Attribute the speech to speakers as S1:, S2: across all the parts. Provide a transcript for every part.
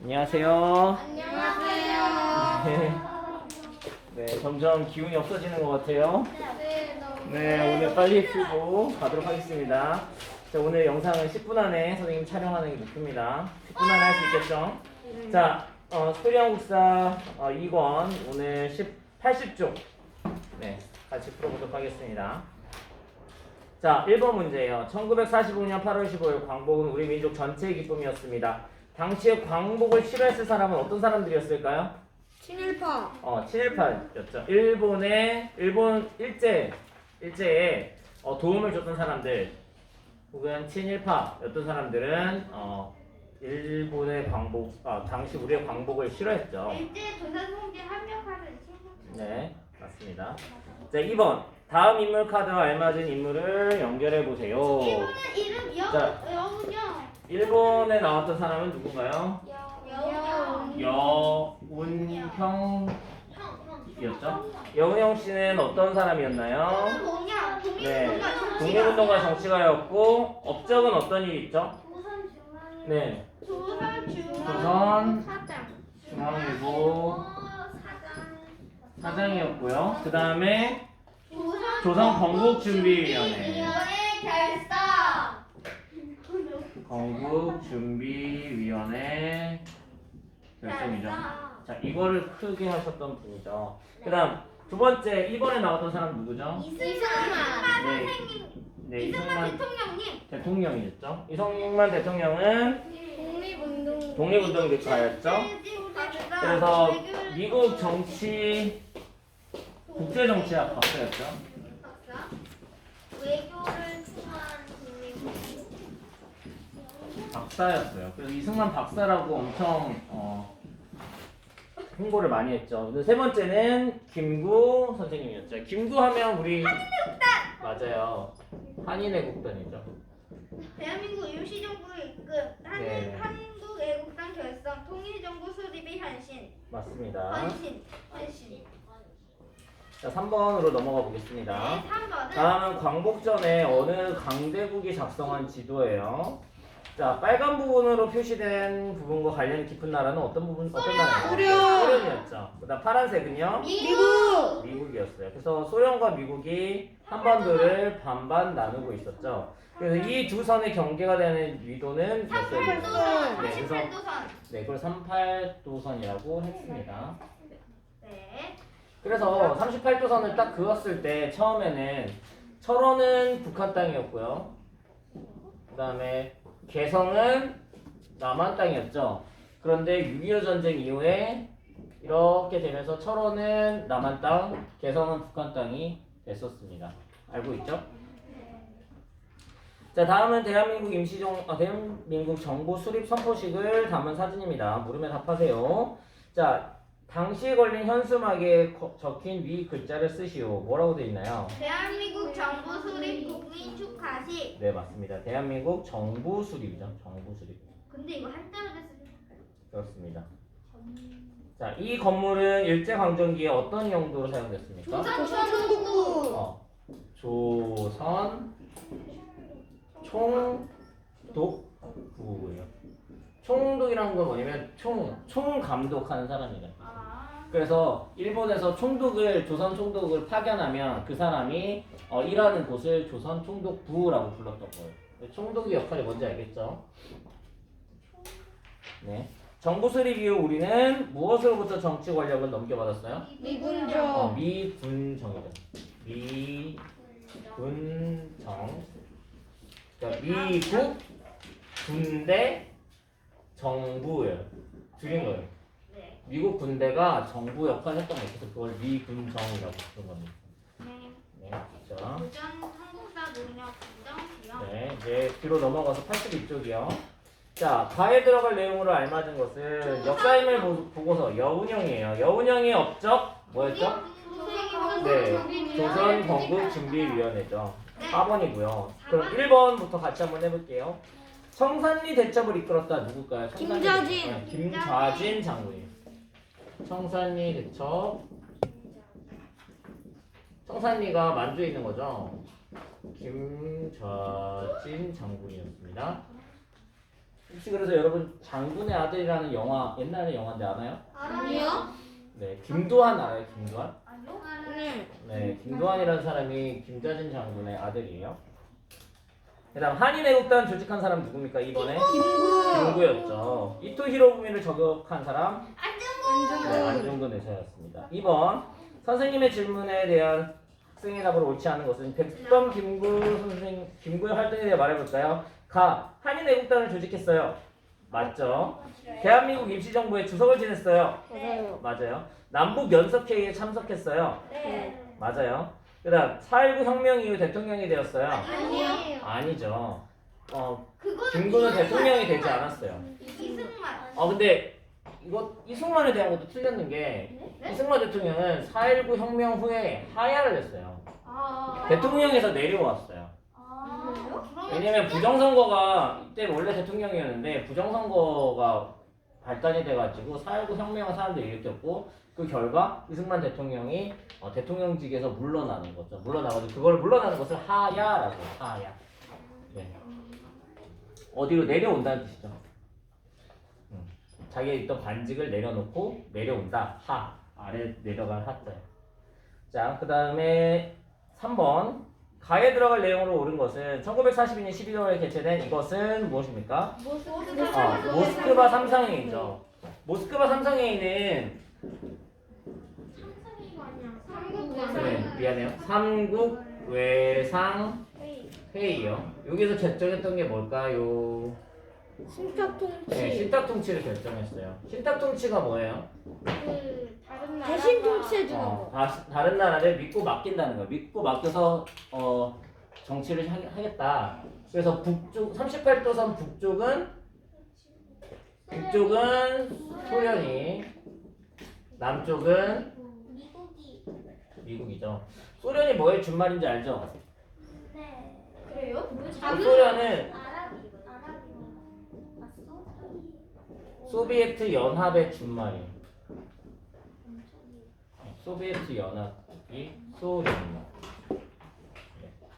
S1: 안녕하세요.
S2: 안녕하세요.
S1: 네, 점점 기운이 없어지는 것 같아요.
S2: 네, 너무.
S1: 네, 오늘 빨리 풀고 가도록 하겠습니다. 자, 오늘 영상은 10분 안에 선생님 촬영하는 게 목표입니다. 10분 안에 할 수 있겠죠? 자, 수리한국사 2권 오늘 80쪽 네, 같이 풀어보도록 하겠습니다. 자, 1번 문제예요. 1945년 8월 15일 광복은 우리 민족 전체의 기쁨이었습니다. 당시에 광복을 싫어했을 사람은 어떤 사람들이었을까요?
S2: 친일파.
S1: 친일파였죠. 일본 일제에 도움을 줬던 사람들 혹은 친일파였던 사람들은 일본의 당시 우리의 광복을 싫어했죠.
S2: 일제 조선통제 합력하는 친구.
S1: 네, 맞습니다. 자, 2번 다음 인물 카드와 알맞은 인물을 연결해 보세요.
S2: 이분은 이름
S1: 자.
S2: 여운영.
S1: 일본에 나왔던 사람은 누군가요?
S2: 여운영.
S1: 여운형이었죠. 여운형 씨는 어떤 사람이었나요?
S2: 뭐냐?
S1: 네, 독립운동가 정치가였고 업적은 어떤 일이 있죠? 네, 조선 중앙일보 사장이었고요. 그 다음에 조선 건국준비위원회 건국준비위원회 결성이죠. 자, 이거를 크게 하셨던 분이죠. 그 다음 두 번째 2번에 나왔던 사람 누구죠?
S2: 이승만
S1: 네,
S2: 이승만
S1: 이승만
S2: 대통령님.
S1: 대통령이었죠. 이승만 대통령은 독립운동 대가였죠. 그래서 미국 정치 국제정치학 박사였죠.
S2: 외교를 통한
S1: 박사였어요. 그래서 이승만 박사라고 엄청 홍보를 많이 했죠. 근데 세 번째는 김구 선생님이었죠. 김구 하면 우리 맞아요. 한인애국단이죠.
S2: 대한민국 임시정부를 이끈
S1: 네.
S2: 한국애국당 결성 통일정부 수립의 헌신.
S1: 맞습니다.
S2: 헌신.
S1: 자, 3번으로 넘어가 보겠습니다.
S2: 네, 3번은
S1: 다음은 광복전에 어느 강대국이 작성한 지도예요. 자, 빨간 부분으로 표시된 부분과 관련이 깊은 나라는 어떤 나라예요? 소련이었죠. 그다음 파란색은요? 미국이었어요. 그래서 소련과 미국이 한반도를 반반 나누고 있었죠. 그래서 이 두 선의 경계가 되는 위도는 몇 세기예요? 네, 그래서 38도선이라고 했습니다.
S2: 네.
S1: 그래서 38도선을 딱 그었을 때 처음에는 철원은 북한 땅이었고요. 그 다음에 개성은 남한 땅이었죠. 그런데 6.25 전쟁 이후에 이렇게 되면서 철원은 남한 땅, 개성은 북한 땅이 됐었습니다. 알고 있죠? 자, 다음은 대한민국 정부 수립 선포식을 담은 사진입니다. 물으면 답하세요. 자, 당시에 걸린 현수막에 적힌 위 글자를 쓰시오. 뭐라고 되어 있나요?
S2: 대한민국 정부 수립 국민 축하식.
S1: 네, 맞습니다. 대한민국 정부 수립이죠. 정부 수립.
S2: 근데 이거 한자로 됐을 때
S1: 그렇습니다. 자, 이 건물은 일제강점기에 어떤 용도로 사용됐습니까?
S2: 조선총독부.
S1: 조선 총독부예요. 총독이라는 건 뭐냐면 총감독하는 사람이에요. 그래서 일본에서 조선 총독을 파견하면 그 사람이 일하는 곳을 조선 총독부라고 불렀던 거예요. 총독의 역할이 뭔지 알겠죠? 네. 정부 수립 이후 우리는 무엇으로부터 정치 권력을 넘겨받았어요?
S2: 미군정.
S1: 미군정이죠. 미군정. 그러니까 미국, 군대, 정부예요. 줄인 거예요.
S2: 네.
S1: 미국 군대가 정부 역할을 했던 거예요. 그래서 그걸 미군정이라고 부른 겁니다. 네, 자,
S2: 도전 한국사 능력 부정 지역.
S1: 네, 이제 뒤로 넘어가서 82쪽이요. 자, 가에 들어갈 내용으로 알맞은 것은 역사임을 보고서 여운형이에요. 여운형의 업적 뭐였죠? 네, 조선 건국준비위원회죠. 4번이고요. 그럼 1번부터 같이 한번 해볼게요. 청산리 대첩을 이끌었다 누굴까요?
S2: 김좌진.
S1: 네, 김좌진 장군이에요. 청산리 대첩. 청산리가 만주에 있는 거죠. 김좌진 장군이었습니다. 혹시 그래서 여러분 장군의 아들이라는 영화 옛날에 영화인데 아나요?
S2: 아니요.
S1: 네, 김도한 알아요? 김도한?
S2: 아니요.
S1: 네, 김도한이라는 사람이 김자진 장군의 아들이에요. 그다음 한인애국단 조직한 사람 누굽니까 이번에? 김구였죠. 이토 히로부미를 저격한 사람? 네, 안중근 의사였습니다. 2번 선생님의 질문에 대한 학생의 답으로 옳지 않은 것은 백범 김구의 활동에 대해 말해볼까요? 가 한인애국단을 조직했어요. 맞죠? 대한민국 임시정부의 주석을 지냈어요. 맞아요. 남북 연석회의에 참석했어요.
S2: 네.
S1: 맞아요. 그다음 4.19 혁명 이후 대통령이 되었어요.
S2: 아니요.
S1: 아니죠.
S2: 그거는
S1: 김구는 대통령이 되지 않았어요.
S2: 이승만.
S1: 근데 이승만에 대한 것도 틀렸는 게 이승만 대통령은 4.19 혁명 후에 하야를 했어요. 대통령에서 내려왔어요. 왜냐면 부정선거가 이때 원래 대통령이었는데 부정선거가 발단이 돼가지고 4.19 혁명을 사람들이 일으켰고 그 결과 이승만 대통령이 대통령직에서 물러나는 거죠. 물러나가지고 그걸 물러나는 것을 하야라고 해요. 하야. 네. 어디로 내려온다는 뜻이죠. 자기가 있던 관직을 내려놓고 내려온다. 하. 아래 내려갈 하자예요. 자, 그 다음에 3번. 가에 들어갈 내용으로 옳은 것은 1942년 12월에 개최된 이것은 무엇입니까? 모스크바 삼상회의죠. 모스크바 삼상회의는 미안해요. 삼국 외상 회의요. 여기서 결정했던 게 뭘까요?
S2: 신탁통치.
S1: 네, 신탁통치를 결정했어요. 신탁통치가 뭐예요?
S2: 다른 나라
S3: 대신 통치해주는 거.
S1: 다른 나라를 믿고 맡긴다는 거예요. 믿고 맡겨서 정치를 하겠다. 그래서 북쪽 38도선 북쪽은 소련이, 남쪽은 미국이죠. 소련이 뭐의 준말인지 알죠?
S2: 그래요?
S1: 소련은 소비에트 연합의 준말이에요. 소비에트 연합이 소련이요.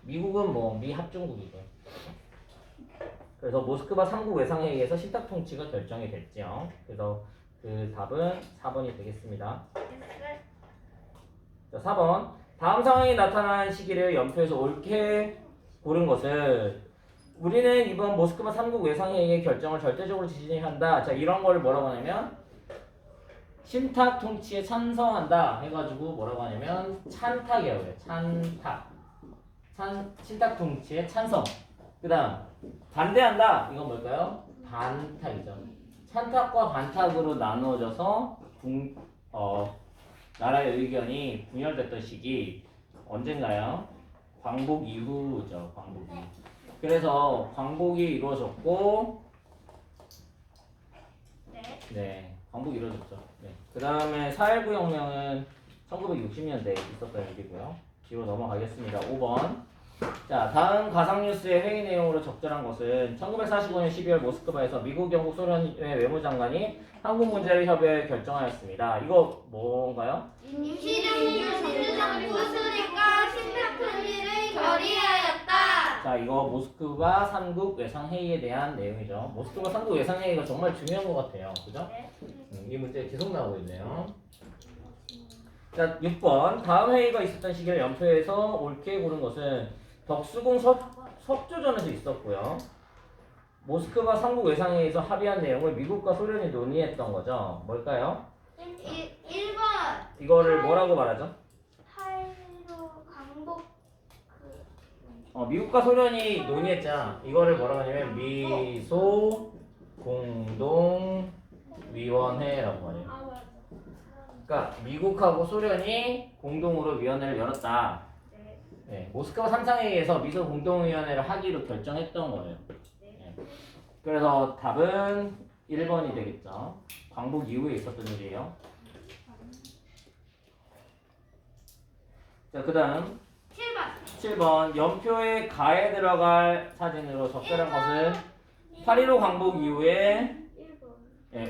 S1: 미국은 미합중국이죠. 그래서 모스크바 3국 외상회의에서 신탁통치가 결정이 됐죠. 그래서 그 답은 4번이 되겠습니다. 자, 4번. 다음 상황이 나타난 시기를 연표에서 옳게 고른 것은 우리는 이번 모스크바 3국 외상회의의 결정을 절대적으로 지지한다. 자, 이런 걸 뭐라고 하냐면 신탁 통치에 찬성한다 해가지고 뭐라고 하냐면 찬탁이라고 해요. 찬탁. 신탁 통치에 찬성. 그 다음 반대한다. 이건 뭘까요? 반탁이죠. 찬탁과 반탁으로 나누어져서 나라의 의견이 분열됐던 시기 언젠가요? 광복 이후죠. 광복 이후. 그래서 광복이 이루어졌고 네, 광복이 이루어졌죠. 네. 그 다음에 4.19 혁명은 1960년대에 있었던 일이고요. 뒤로 넘어가겠습니다. 5번. 자, 다음 가상뉴스의 회의 내용으로 적절한 것은 1945년 12월 모스크바에서 미국, 영국, 소련의 외무장관이 한국 문제를 협의해 결정하였습니다. 이거 뭔가요?
S2: 임시정부 수립과 신탁통치를 결의하였다.
S1: 자, 이거 모스크바 3국 외상회의에 대한 내용이죠. 모스크바 3국 외상회의가 정말 중요한 것 같아요. 그죠? 이 문제 계속 나오고 있네요. 자, 6번. 다음 회의가 있었던 시기를 연표해서 옳게 고른 것은 덕수궁 석조전에서 있었고요. 모스크바 3국 외상회의에서 합의한 내용을 미국과 소련이 논의했던 거죠. 뭘까요?
S2: 1번.
S1: 이거를 뭐라고 말하죠?
S2: 팔로 광복
S1: 미국과 소련이 논의했잖아. 이거를 뭐라고 하냐면 미소 공동위원회라고 하네요. 그러니까 미국하고 소련이 공동으로 위원회를 열었다. 네, 모스크바 삼상회의에서 미소 공동위원회를 하기로 결정했던 거예요. 네. 그래서 답은 1번이 되겠죠. 광복 이후에 있었던 일이에요. 자, 그 다음 7번. 연표의 가에 들어갈 사진으로 적절한 것은 8.15 광복 이후에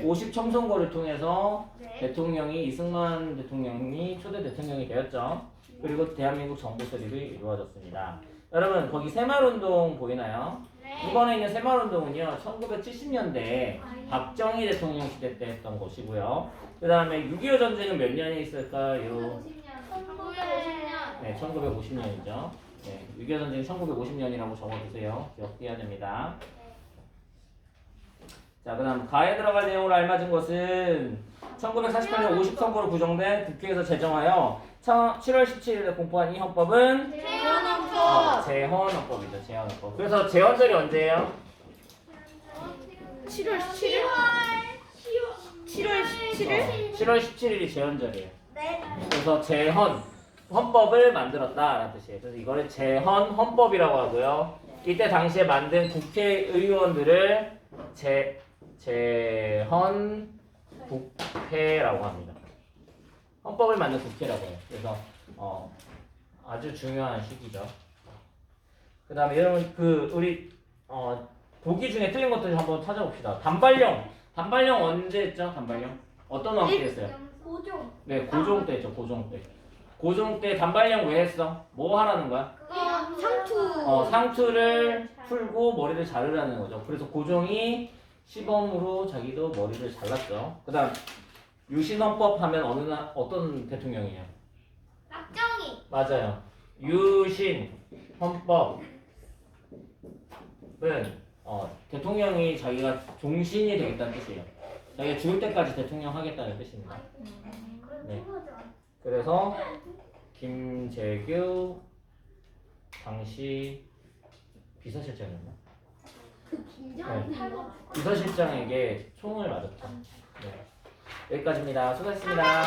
S1: 50 청선거를 통해서 대통령이 이승만 대통령이 초대 대통령이 되었죠. 그리고 대한민국 정부 수립이 이루어졌습니다. 여러분 거기 새마을운동 보이나요?
S2: 네.
S1: 이번에 있는 새마을운동은요 1970년대 박정희 대통령 시대 때 했던 것이고요. 그 다음에 6.25 전쟁은 몇 년에 있을까요?
S2: 1950년.
S1: 네, 1950년이죠. 네, 6.25 전쟁 1950년이라고 적어주세요. 기억해야 됩니다. 자, 그 다음 가에 들어갈 내용으로 알맞은 것은 1948년 50선거로 구성된 국회에서 제정하여 7월 17일에 공포한 이 헌법은 재헌헌법이죠. 재헌헌법. 그래서 재헌절이 언제예요?
S3: 7월 17일? 7월 17일?
S1: 7월 17일이 재헌절이에요.
S2: 네.
S1: 그래서 재헌 헌법을 만들었다라는 뜻이에요. 그래서 이거를 재헌 헌법이라고 하고요. 이때 당시에 만든 국회의원들을 재헌 국회라고 합니다. 헌법을 만든 국회라고 해요. 그래서 아주 중요한 시기죠. 그다음에 여러분 우리 보기 중에 틀린 것들 한번 찾아봅시다. 단발령 언제 했죠? 단발령 어떤 왕 때 했어요?
S2: 고종.
S1: 네, 고종 때 했죠. 고종 때. 고종 때 단발령 왜 했어? 뭐 하라는 거야?
S2: 상투.
S1: 상투를 풀고 머리를 자르라는 거죠. 그래서 고종이 시범으로 자기도 머리를 잘랐죠. 그다음 유신헌법 하면 어떤 대통령이에요?
S2: 박정희.
S1: 맞아요. 유신 헌법은 대통령이 자기가 종신이 되겠다는 뜻이에요. 자기가 죽을 때까지 대통령 하겠다는 뜻입니다. 네. 그래서 김재규 당시 비서실장이었나? 네. 비서실장에게 총을 맞았죠. 네. 여기까지입니다. 수고하셨습니다.